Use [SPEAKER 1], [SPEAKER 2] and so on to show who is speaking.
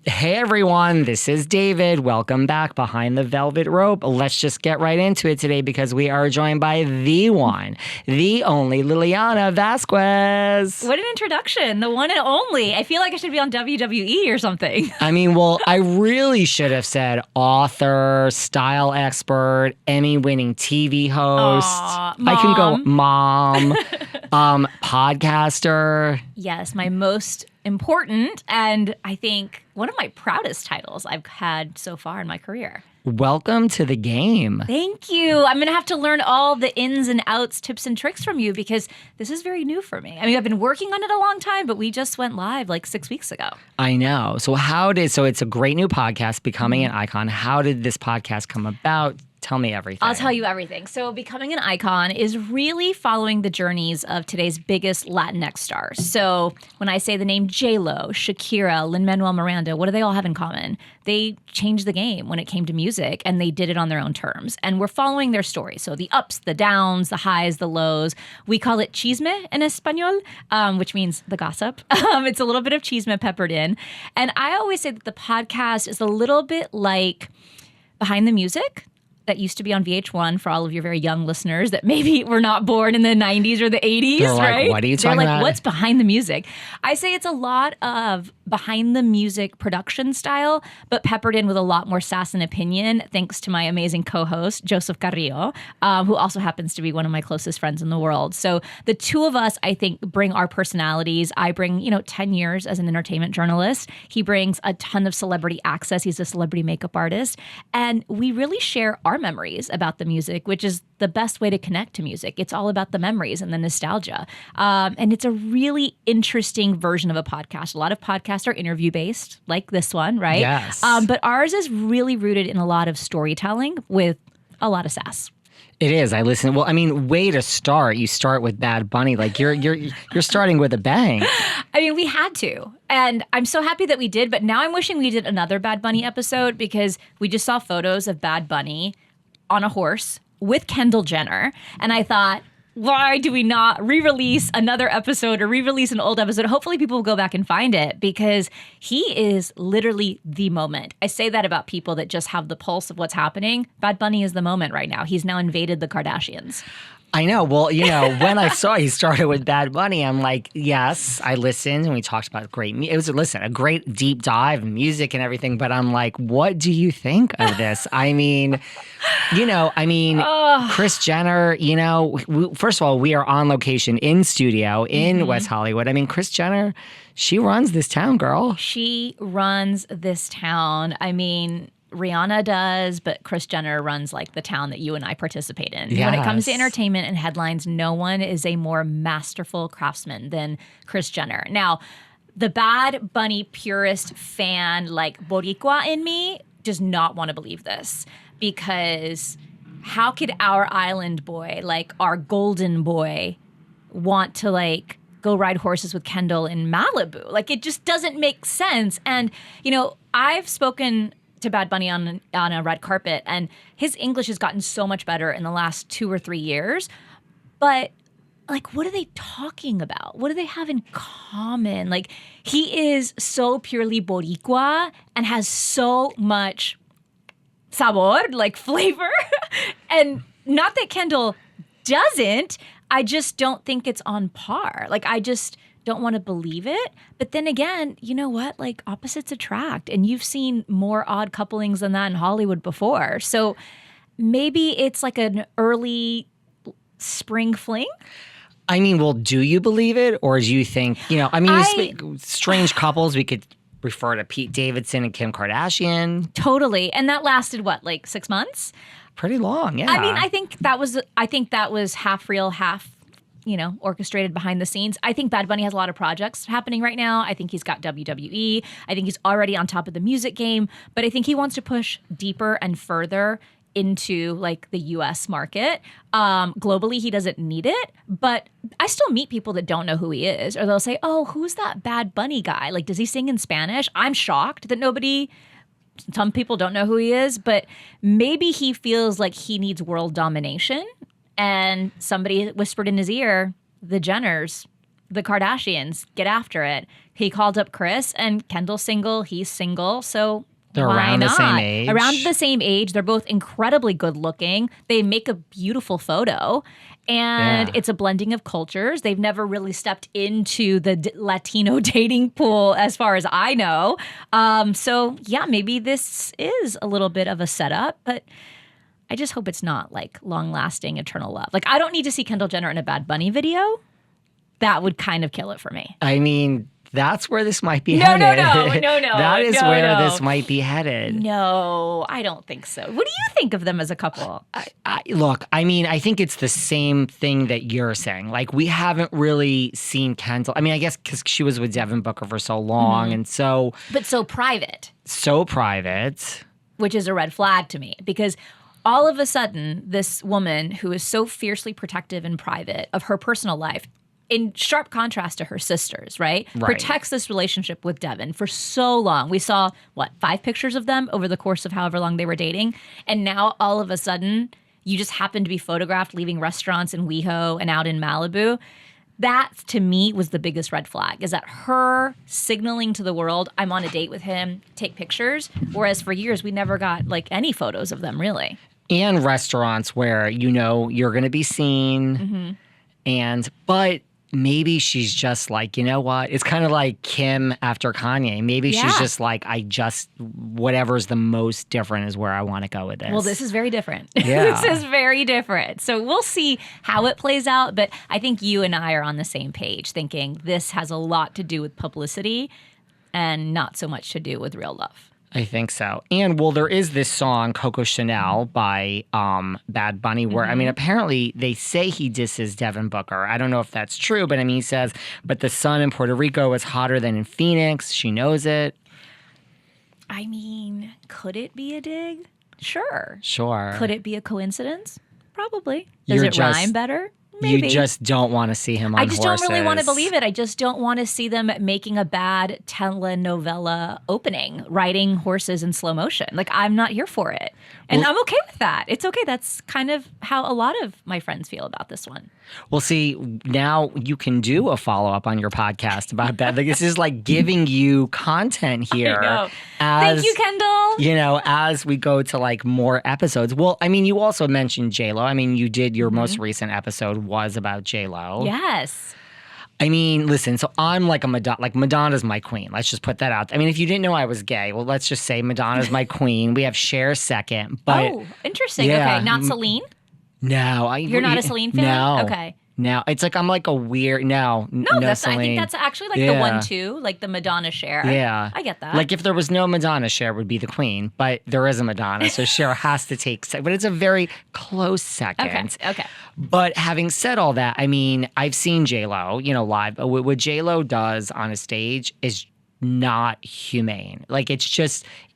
[SPEAKER 1] Hey everyone, this is David. Welcome back behind the velvet rope. Let's just get right into it today because we are joined by the one, the only Lilliana Vazquez.
[SPEAKER 2] What an introduction. The one and only. I feel like I should be on WWE or something.
[SPEAKER 1] I mean, well, I really should have said author, style expert, Emmy-winning TV host.
[SPEAKER 2] Aw,
[SPEAKER 1] I can go
[SPEAKER 2] mom.
[SPEAKER 1] podcaster.
[SPEAKER 2] Yes, my most important and I think one of my proudest titles I've had so far in my career.
[SPEAKER 1] Welcome to the game.
[SPEAKER 2] Thank you. I'm going to have to learn all the ins and outs, tips and tricks from you because this is very new for me. I mean, I've been working on it a long time, but we just went live like 6 weeks ago.
[SPEAKER 1] I know. So it's a great new podcast, Becoming an Icon. How did this podcast come about? Tell me everything.
[SPEAKER 2] I'll tell you everything. So Becoming an Icon is really following the journeys of today's biggest Latinx stars. So when I say the name J-Lo, Shakira, Lin-Manuel Miranda, what do they all have in common? They changed the game when it came to music, and they did it on their own terms. And we're following their story. So the ups, the downs, the highs, the lows. We call it chisme in Espanol, which means the gossip. It's a little bit of chisme peppered in. And I always say that the podcast is a little bit like Behind the Music. That used to be on VH1 for all of your very young listeners that maybe were not born in the 90s or the 80s,
[SPEAKER 1] They're like,
[SPEAKER 2] right?
[SPEAKER 1] what are you talking
[SPEAKER 2] They're like,
[SPEAKER 1] about?
[SPEAKER 2] what's behind the music? I say it's a lot of behind the music production style, but peppered in with a lot more sass and opinion, thanks to my amazing co-host, Joseph Carrillo, who also happens to be one of my closest friends in the world. So the two of us, I think, bring our personalities. I bring, 10 years as an entertainment journalist. He brings a ton of celebrity access. He's a celebrity makeup artist. And we really share our memories about the music, which is the best way to connect to music. It's all about the memories and the nostalgia. And it's a really interesting version of a podcast. A lot of podcasts are interview-based, like this one, right?
[SPEAKER 1] Yes.
[SPEAKER 2] But ours is really rooted in a lot of storytelling with a lot of sass.
[SPEAKER 1] It is. I listen. Well, I mean, way to start. You start with Bad Bunny. Like you're starting with a bang.
[SPEAKER 2] I mean, we had to. And I'm so happy that we did. But now I'm wishing we did another Bad Bunny episode because we just saw photos of Bad Bunny on a horse with Kendall Jenner. And I thought, why do we not re-release another episode or re-release an old episode? Hopefully people will go back and find it because he is literally the moment. I say that about people that just have the pulse of what's happening. Bad Bunny is the moment right now. He's now invaded the Kardashians.
[SPEAKER 1] I know. Well, when I saw he started with Bad Bunny, I'm like, yes, I listened and we talked about great music. It was, a great deep dive in music and everything. But I'm like, what do you think of this? I mean, Kris Jenner, first of all, we are on location in studio in West Hollywood. I mean, Kris Jenner, she runs this town, girl.
[SPEAKER 2] She runs this town. I mean, Rihanna does, but Kris Jenner runs like the town that you and I participate in.
[SPEAKER 1] Yes.
[SPEAKER 2] When it comes to entertainment and headlines, no one is a more masterful craftsman than Kris Jenner. Now, the Bad Bunny purist fan, like Boricua in me, does not want to believe this because how could our island boy, like our golden boy, want to go ride horses with Kendall in Malibu? Like, it just doesn't make sense. And, I've spoken to Bad Bunny on a red carpet, and his English has gotten so much better in the last 2 or 3 years. But what are they talking about? What do they have in common? Like, he is so purely Boricua and has so much sabor, like flavor. And not that Kendall doesn't, I just don't think it's on par. I just don't want to believe it. But then again, you know what? Opposites attract. And you've seen more odd couplings than that in Hollywood before. So maybe it's like an early spring fling.
[SPEAKER 1] I mean, well, do you believe it? Or do you think, strange couples, we could refer to Pete Davidson and Kim Kardashian.
[SPEAKER 2] Totally. And that lasted, 6 months?
[SPEAKER 1] Pretty long, yeah.
[SPEAKER 2] I mean, I think that was half real, half orchestrated behind the scenes. I think Bad Bunny has a lot of projects happening right now. I think he's got WWE. I think he's already on top of the music game. But I think he wants to push deeper and further into the US market. Globally, he doesn't need it. But I still meet people that don't know who he is. Or they'll say, oh, who's that Bad Bunny guy? Does he sing in Spanish? I'm shocked that some people don't know who he is. But maybe he feels like he needs world domination. And somebody whispered in his ear, the Jenners, the Kardashians, get after it. He called up Kris, and Kendall's single, he's single, so
[SPEAKER 1] They're
[SPEAKER 2] why
[SPEAKER 1] around
[SPEAKER 2] not?
[SPEAKER 1] the same age.
[SPEAKER 2] Around the same age. They're both incredibly good looking. They make a beautiful photo. And it's a blending of cultures. They've never really stepped into the Latino dating pool as far as I know. So, yeah, maybe this is a little bit of a setup, but I just hope it's not like long-lasting, eternal love. Like, I don't need to see Kendall Jenner in a Bad Bunny video. That would kind of kill it for me.
[SPEAKER 1] I mean, that's where this might be headed.
[SPEAKER 2] No.
[SPEAKER 1] That is where this might be headed.
[SPEAKER 2] No, I don't think so. What do you think of them as a couple?
[SPEAKER 1] Look, I mean, I think it's the same thing that you're saying. Like, we haven't really seen Kendall. I mean, I guess because she was with Devin Booker for so long, and so...
[SPEAKER 2] But so private.
[SPEAKER 1] So private.
[SPEAKER 2] Which is a red flag to me, because all of a sudden, this woman who is so fiercely protective and private of her personal life, in sharp contrast to her sisters, right? Protects this relationship with Devin for so long. We saw, 5 pictures of them over the course of however long they were dating. And now all of a sudden, you just happen to be photographed leaving restaurants in WeHo and out in Malibu. That, to me, was the biggest red flag, is that her signaling to the world, I'm on a date with him, take pictures. Whereas for years, we never got like any photos of them, really.
[SPEAKER 1] And restaurants where, you're going to be seen. But maybe she's just like, you know what? It's kind of like Kim after Kanye. Maybe she's just like, whatever's the most different is where I want to go with this.
[SPEAKER 2] Well, this is very different.
[SPEAKER 1] Yeah.
[SPEAKER 2] This is very different. So we'll see how it plays out. But I think you and I are on the same page, thinking this has a lot to do with publicity and not so much to do with real love.
[SPEAKER 1] I think so. And, there is this song, Coco Chanel, by Bad Bunny, where, I mean, apparently they say he disses Devin Booker. I don't know if that's true, but, I mean, he says, but the sun in Puerto Rico is hotter than in Phoenix. She knows it.
[SPEAKER 2] I mean, could it be a dig? Sure.
[SPEAKER 1] Sure.
[SPEAKER 2] Could it be a coincidence? Probably. Does it rhyme better? Maybe.
[SPEAKER 1] You just don't want to see him on horses.
[SPEAKER 2] I just don't really want to believe it. I just don't want to see them making a bad telenovela opening, riding horses in slow motion. Like, I'm not here for it. And I'm okay with that. It's okay. That's kind of how a lot of my friends feel about this one.
[SPEAKER 1] Well, see, now you can do a follow-up on your podcast about that. Like, this is like giving you content here.
[SPEAKER 2] I know. Thank you, Kendall.
[SPEAKER 1] As we go to like more episodes. Well, I mean, you also mentioned J-Lo. I mean, you did your most recent episode was about J-Lo.
[SPEAKER 2] Yes.
[SPEAKER 1] I mean, listen, so I'm like a Madonna. Like, Madonna's my queen. Let's just put that out. I mean, if you didn't know I was gay, well, let's just say Madonna's my queen. We have Cher second. But
[SPEAKER 2] interesting.
[SPEAKER 1] Yeah,
[SPEAKER 2] okay, not Celine?
[SPEAKER 1] No.
[SPEAKER 2] You're not a Celine fan?
[SPEAKER 1] No.
[SPEAKER 2] Okay.
[SPEAKER 1] No, it's like I'm like a weird no
[SPEAKER 2] that's
[SPEAKER 1] Celine.
[SPEAKER 2] I think that's actually like the 1-2, like the Madonna Cher.
[SPEAKER 1] Yeah,
[SPEAKER 2] I get that.
[SPEAKER 1] Like if there was no Madonna, Cher would be the queen, but there is a Madonna, so Cher has to take second. But it's a very close second.
[SPEAKER 2] Okay.
[SPEAKER 1] But having said all that, I mean, I've seen J-Lo, live. But what J-Lo does on a stage is not humane. Like, it's just